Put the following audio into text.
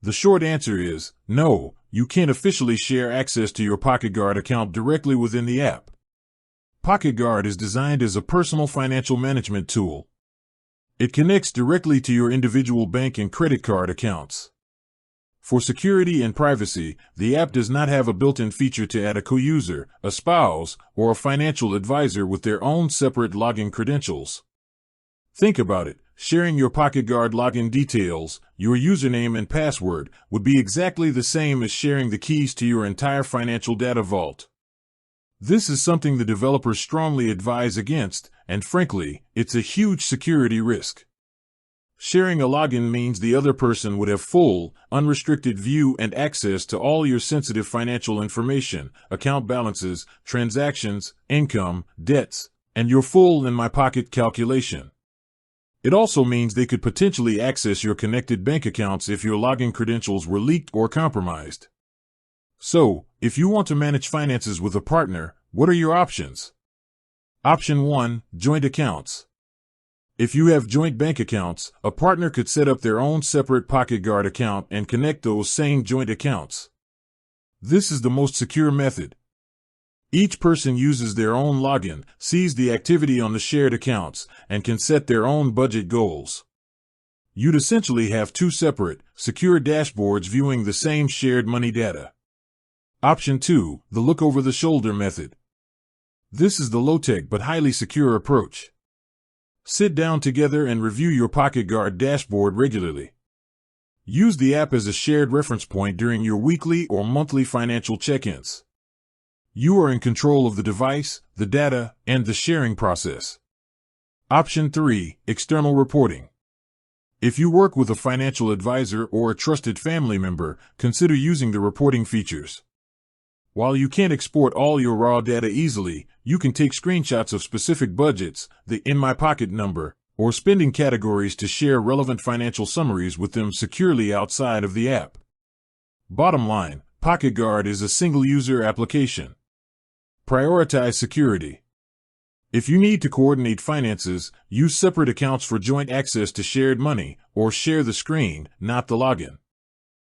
The short answer is no, you can't officially share access to your PocketGuard account directly within the app. PocketGuard is designed as a personal financial management tool. It connects directly to your individual bank and credit card accounts. For security and privacy, the app does not have a built-in feature to add a co-user, a spouse, or a financial advisor with their own separate login credentials. Think about it. Sharing your PocketGuard login details, your username and password, would be exactly the same as sharing the keys to your entire financial data vault. This is something the developers strongly advise against, and frankly, it's a huge security risk. Sharing a login means the other person would have full, unrestricted view and access to all your sensitive financial information, account balances, transactions, income, debts, and your full in my pocket calculation. It also means they could potentially access your connected bank accounts if your login credentials were leaked or compromised. So, if you want to manage finances with a partner, what are your options? Option 1, joint accounts. If you have joint bank accounts, a partner could set up their own separate PocketGuard account and connect those same joint accounts. This is the most secure method. Each person uses their own login, sees the activity on the shared accounts, and can set their own budget goals. You'd essentially have two separate, secure dashboards viewing the same shared money data. Option 2, the look-over-the-shoulder method. This is the low-tech but highly secure approach. Sit down together and review your PocketGuard dashboard regularly. Use the app as a shared reference point during your weekly or monthly financial check-ins. You are in control of the device, the data, and the sharing process. Option 3, external reporting. If you work with a financial advisor or a trusted family member, consider using the reporting features. While you can't export all your raw data easily, you can take screenshots of specific budgets, the In My Pocket number, or spending categories to share relevant financial summaries with them securely outside of the app. Bottom line, PocketGuard is a single-user application. Prioritize security. If you need to coordinate finances, use separate accounts for joint access to shared money, or share the screen, not the login.